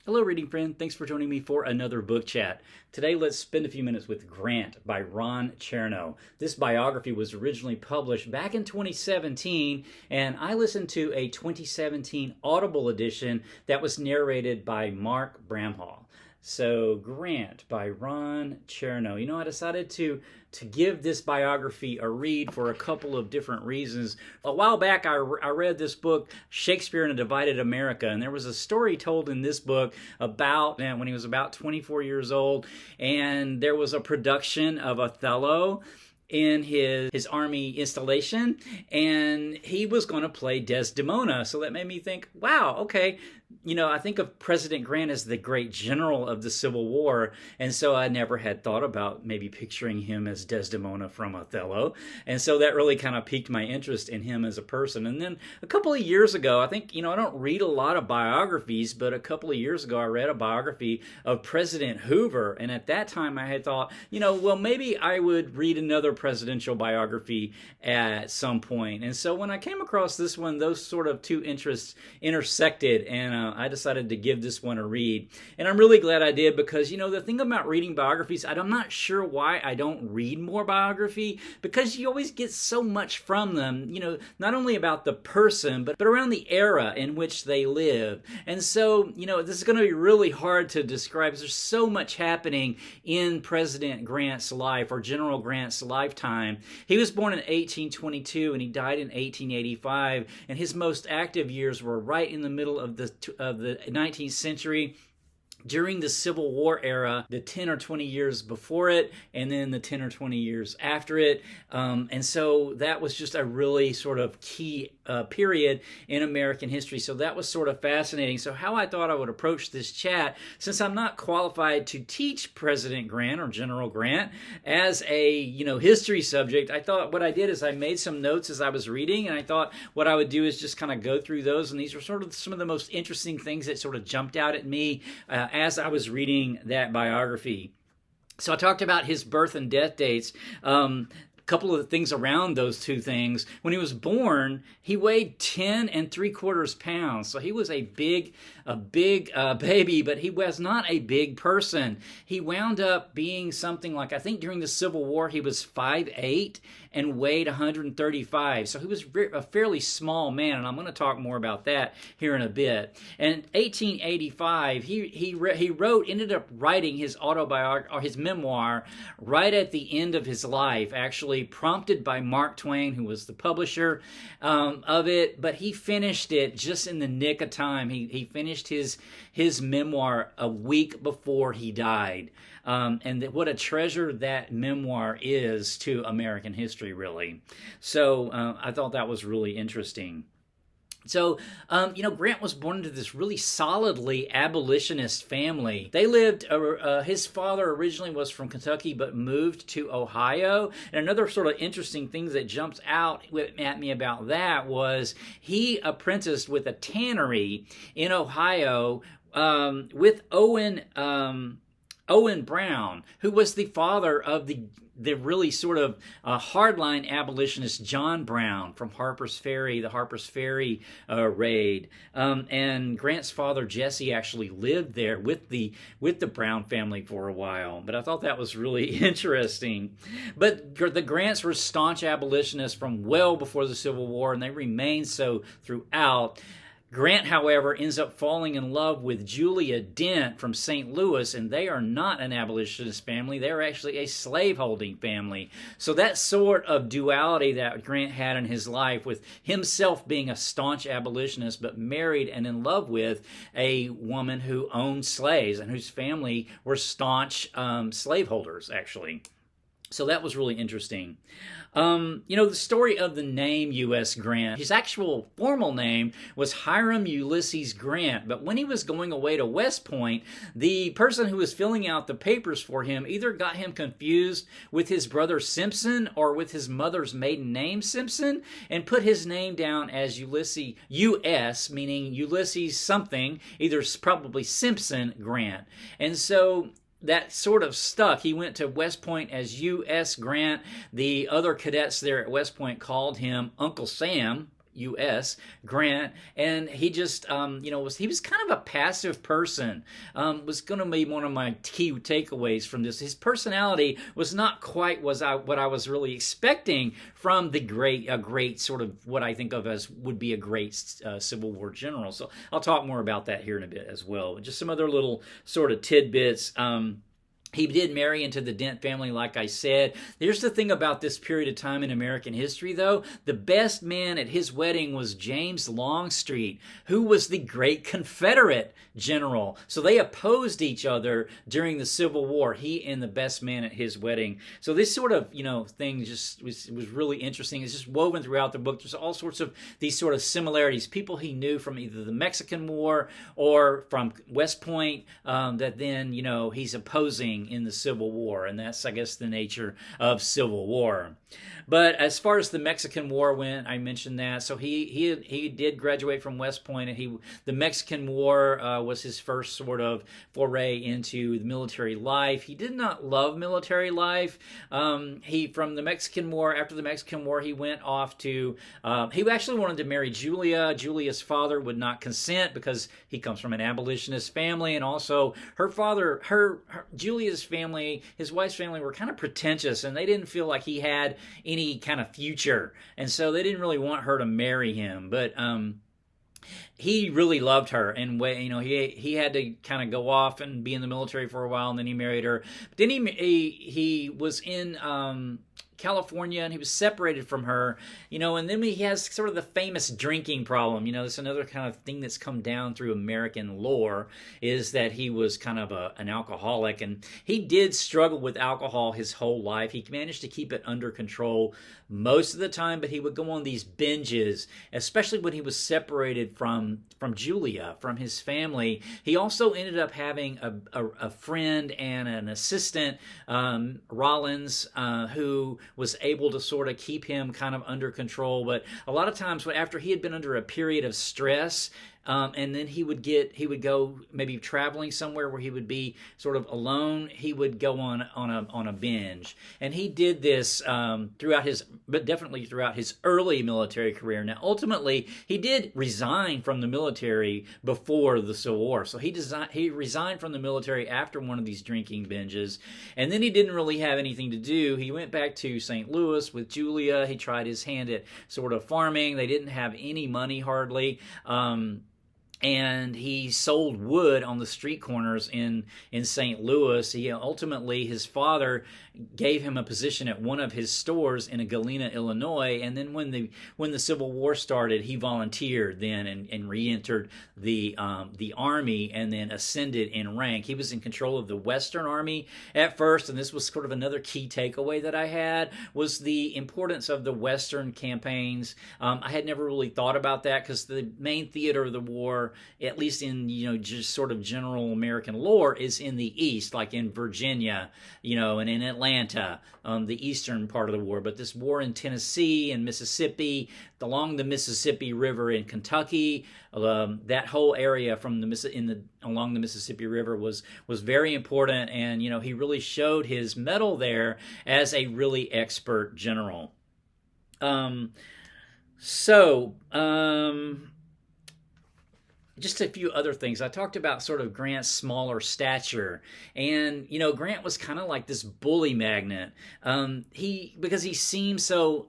Hello, reading friend. Thanks for joining me for another book chat. Today, let's spend a few minutes with Grant by Ron Chernow. This biography was originally published back in 2017, and I listened to a 2017 Audible edition that was narrated by Mark Bramhall. So, Grant by Ron Chernow. I decided to give this biography a read for a couple of different reasons. A while back, I read this book, Shakespeare in a Divided America, and there was a story told in this book about when he was about 24 years old, and there was a production of Othello in his army installation, and he was going to play Desdemona. So that made me think, wow, okay. I think of President Grant as the great general of the Civil War, and so I never had thought about maybe picturing him as Desdemona from Othello, and so that really kind of piqued my interest in him as a person. And then a couple of years ago, I think, I don't read a lot of biographies, but a couple of years ago I read a biography of President Hoover, and at that time I had thought, well, maybe I would read another presidential biography at some point. And so when I came across this one, those sort of two interests intersected, and I decided to give this one a read. And I'm really glad I did, because, the thing about reading biographies, I'm not sure why I don't read more biography, because you always get so much from them, not only about the person, but around the era in which they live. And so, this is going to be really hard to describe, because there's so much happening in President Grant's life, or General Grant's lifetime. He was born in 1822 and he died in 1885, and his most active years were right in the middle of the 19th century, during the Civil War era, the 10 or 20 years before it, and then the 10 or 20 years after it. And so that was just a really sort of key period in American history. So that was sort of fascinating. So how I thought I would approach this chat, since I'm not qualified to teach President Grant or General Grant as a, history subject, I thought what I did is I made some notes as I was reading, and I thought what I would do is just kind of go through those. And these are sort of some of the most interesting things that sort of jumped out at me as I was reading that biography. So I talked about his birth and death dates. Couple of things around those two things. When he was born, he weighed 10 3/4 pounds. So he was a big baby, but he was not a big person. He wound up being something like, I think during the Civil War, he was 5'8" and weighed 135. So he was a fairly small man, and I'm going to talk more about that here in a bit. And in 1885, he ended up writing his autobiography, or his memoir, right at the end of his life, actually prompted by Mark Twain, who was the publisher of it, but he finished it just in the nick of time. He finished his memoir a week before he died. And what a treasure that memoir is to American history, really. So I thought that was really interesting. So, Grant was born into this really solidly abolitionist family. They lived, his father originally was from Kentucky, but moved to Ohio. And another sort of interesting thing that jumps out at me about that was he apprenticed with a tannery in Ohio with Owen Brown, who was the father of the really sort of hardline abolitionist John Brown from Harper's Ferry, the Harper's Ferry raid. And Grant's father, Jesse, actually lived there with the Brown family for a while. But I thought that was really interesting. But the Grants were staunch abolitionists from well before the Civil War, and they remained so throughout. Grant, however, ends up falling in love with Julia Dent from St. Louis, and they are not an abolitionist family. They're actually a slaveholding family. So that sort of duality that Grant had in his life, with himself being a staunch abolitionist but married and in love with a woman who owned slaves and whose family were staunch slaveholders, actually. So that was really interesting. The story of the name U.S. Grant, his actual formal name was Hiram Ulysses Grant, but when he was going away to West Point, the person who was filling out the papers for him either got him confused with his brother Simpson or with his mother's maiden name Simpson, and put his name down as Ulysses, U.S., meaning Ulysses something, either probably Simpson Grant. And so that sort of stuck. He went to West Point as U.S. Grant. The other cadets there at West Point called him Uncle Sam, U.S. Grant, and he just he was kind of a passive person. Was going to be one of my key takeaways from this. His personality was not quite what I was really expecting from the great sort of what I think of as would be a great Civil War general. So I'll talk more about that here in a bit as well. Just some other little sort of tidbits. He did marry into the Dent family, like I said. Here's the thing about this period of time in American history, though. The best man at his wedding was James Longstreet, who was the great Confederate general. So they opposed each other during the Civil War, he and the best man at his wedding. So this sort of, thing just was really interesting. It's just woven throughout the book. There's all sorts of these sort of similarities. People he knew from either the Mexican War or from West Point that then, he's opposing in the Civil War, and that's, I guess, the nature of Civil War. But as far as the Mexican War went, I mentioned that. So he did graduate from West Point, and the Mexican War was his first sort of foray into the military life. He did not love military life. After the Mexican War, he went off to. He actually wanted to marry Julia. Julia's father would not consent because he comes from an abolitionist family, and also Julia's family, his wife's family, were kind of pretentious, and they didn't feel like he had any kind of future, and so they didn't really want her to marry him. But he really loved her, and he had to kind of go off and be in the military for a while, and then he married her. But then he was in California, and he was separated from her, and then he has sort of the famous drinking problem. That's another kind of thing that's come down through American lore, is that he was kind of an alcoholic, and he did struggle with alcohol his whole life. He managed to keep it under control most of the time, but he would go on these binges, especially when he was separated from Julia, from his family. He also ended up having a friend and an assistant, Rollins, who was able to sort of keep him kind of under control. But a lot of times, after he had been under a period of stress, and then he would go maybe traveling somewhere where he would be sort of alone, he would go on a binge. And he did this throughout his early military career. Now, ultimately, he did resign from the military before the Civil War. So he resigned from the military after one of these drinking binges, and then he didn't really have anything to do. He went back to St. Louis with Julia. He tried his hand at sort of farming. They didn't have any money hardly. And he sold wood on the street corners in St. Louis. Ultimately, his father gave him a position at one of his stores in Galena, Illinois. And then when the Civil War started, he volunteered then and re-entered the army, and then ascended in rank. He was in control of the Western Army at first, and this was sort of another key takeaway that I had, was the importance of the Western campaigns. I had never really thought about that, because the main theater of the war, at least in just sort of general American lore, is in the East, like in Virginia, and in Atlanta, the eastern part of the war. But this war in Tennessee and Mississippi, along the Mississippi River in Kentucky, that whole area along the Mississippi River was very important, and he really showed his mettle there as a really expert general. Just a few other things. I talked about sort of Grant's smaller stature, and Grant was kind of like this bully magnet. Because he seemed so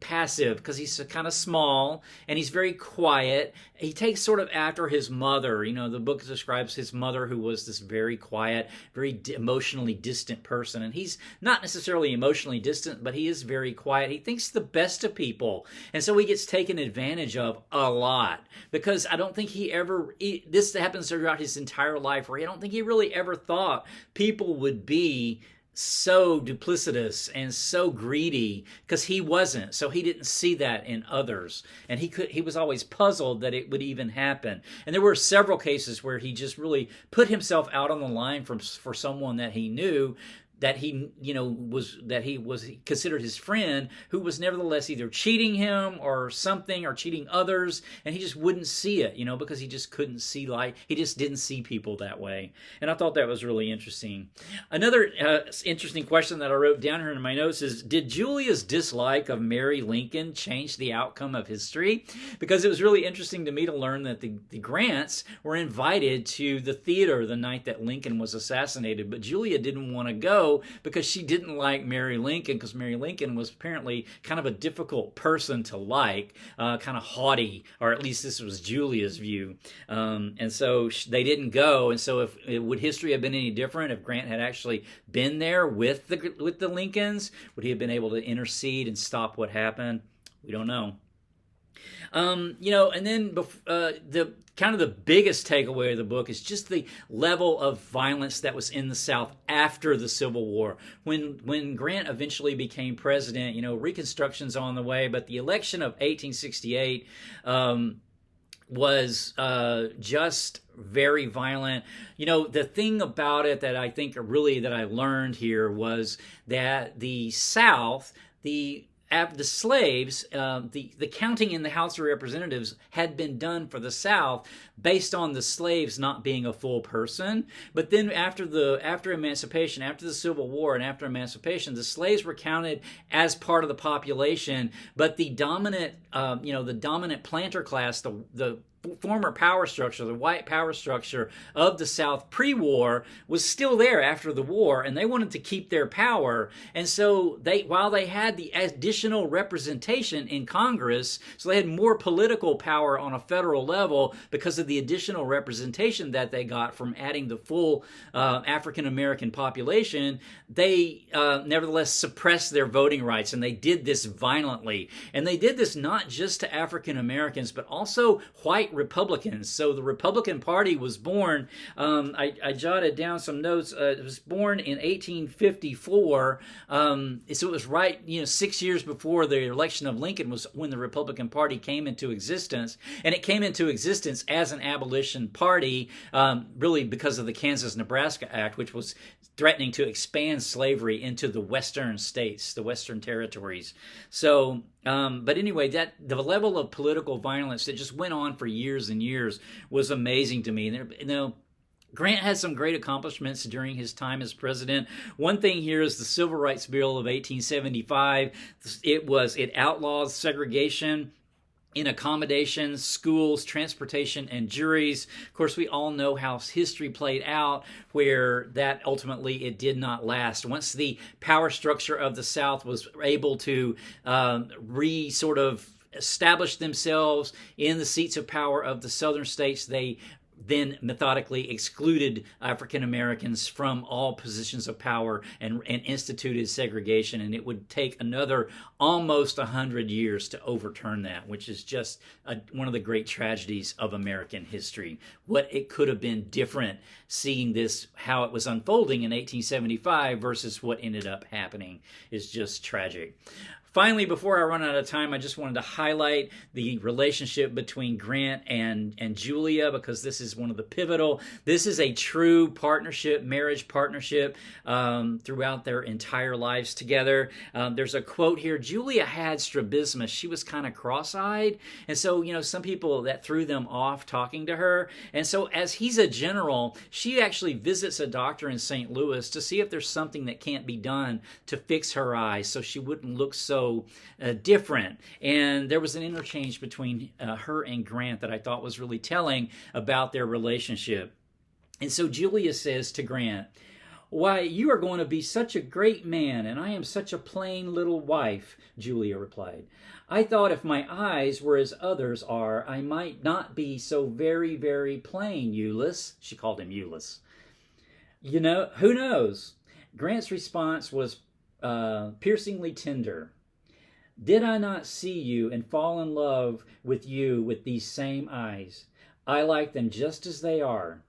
passive, because he's kind of small and he's very quiet. He takes sort of after his mother. The book describes his mother, who was this very quiet, very emotionally distant person. And he's not necessarily emotionally distant, but he is very quiet. He thinks the best of people. And so he gets taken advantage of a lot, because I don't think this happens throughout his entire life, where I don't think he really ever thought people would be so duplicitous and so greedy, because he wasn't. So he didn't see that in others, and he was always puzzled that it would even happen. And there were several cases where he just really put himself out on the line for someone that he knew, that he was considered his friend, who was nevertheless either cheating him or something, or cheating others, and he just wouldn't see it, because he just couldn't see light. He just didn't see people that way. And I thought that was really interesting. Another interesting question that I wrote down here in my notes is, did Julia's dislike of Mary Lincoln change the outcome of history? Because it was really interesting to me to learn that the Grants were invited to the theater the night that Lincoln was assassinated, but Julia didn't want to go because she didn't like Mary Lincoln, because Mary Lincoln was apparently kind of a difficult person to like, kind of haughty, or at least this was Julia's view. And so they didn't go. And so would history have been any different if Grant had actually been there with the Lincolns? Would he have been able to intercede and stop what happened? We don't know. And then the kind of the biggest takeaway of the book is just the level of violence that was in the South after the Civil War. When Grant eventually became president, Reconstruction's on the way, but the election of 1868 was just very violent. The thing about it that I think really that I learned here was that the South, the slaves, the counting in the House of Representatives had been done for the South based on the slaves not being a full person. But then after emancipation, after the Civil War and after emancipation, the slaves were counted as part of the population. But the dominant, the dominant planter class, the former power structure, the white power structure of the South pre-war, was still there after the war, and they wanted to keep their power. And so while they had the additional representation in Congress, so they had more political power on a federal level because of the additional representation that they got from adding the full African American population, they nevertheless suppressed their voting rights, and they did this violently. And they did this not just to African Americans, but also white Republicans. So the Republican Party was born, I jotted down some notes, it was born in 1854, so it was right, 6 years before the election of Lincoln was when the Republican Party came into existence, and it came into existence as an abolition party, really because of the Kansas-Nebraska Act, which was threatening to expand slavery into the western states, the western territories. So but anyway, the level of political violence that just went on for years and years was amazing to me. Grant had some great accomplishments during his time as president. One thing here is the Civil Rights Bill of 1875. It outlawed segregation in accommodations, schools, transportation, and juries. Of course, we all know how history played out, where that ultimately it did not last. Once the power structure of the South was able to sort of establish themselves in the seats of power of the southern states, they then methodically excluded African Americans from all positions of power and instituted segregation. And it would take another almost 100 years to overturn that, which is just one of the great tragedies of American history. What it could have been different, seeing this, how it was unfolding in 1875 versus what ended up happening, is just tragic. Finally, before I run out of time, I just wanted to highlight the relationship between Grant and Julia, because this is one of the pivotal. This is a true partnership, marriage partnership, throughout their entire lives together. There's a quote here: Julia had strabismus. She was kind of cross-eyed. And so, some people that threw them off talking to her. And so as he's a general, she actually visits a doctor in St. Louis to see if there's something that can't be done to fix her eyes so she wouldn't look so different. And there was an interchange between her and Grant that I thought was really telling about their relationship. And so Julia says to Grant, "Why, you are going to be such a great man, and I am such a plain little wife," Julia replied. "I thought if my eyes were as others are, I might not be so very, very plain, Euless." She called him Euless. Who knows? Grant's response was piercingly tender. "Did I not see you and fall in love with you with these same eyes? I like them just as they are.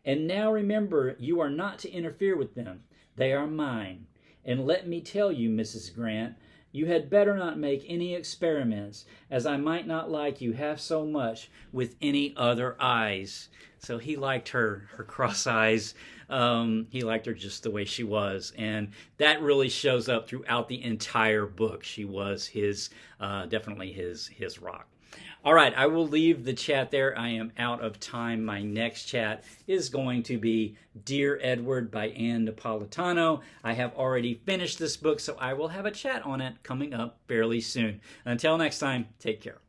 And now remember, you are not to interfere with them. They are mine. And let me tell you, Mrs. Grant, You had better not make any experiments, as I might not like you half so much with any other eyes. So he liked her cross eyes. He liked her just the way she was, and that really shows up throughout the entire book. She was his, definitely his rock. All right, I will leave the chat there. I am out of time. My next chat is going to be Dear Edward by Ann Napolitano. I have already finished this book, so I will have a chat on it coming up fairly soon. Until next time, take care.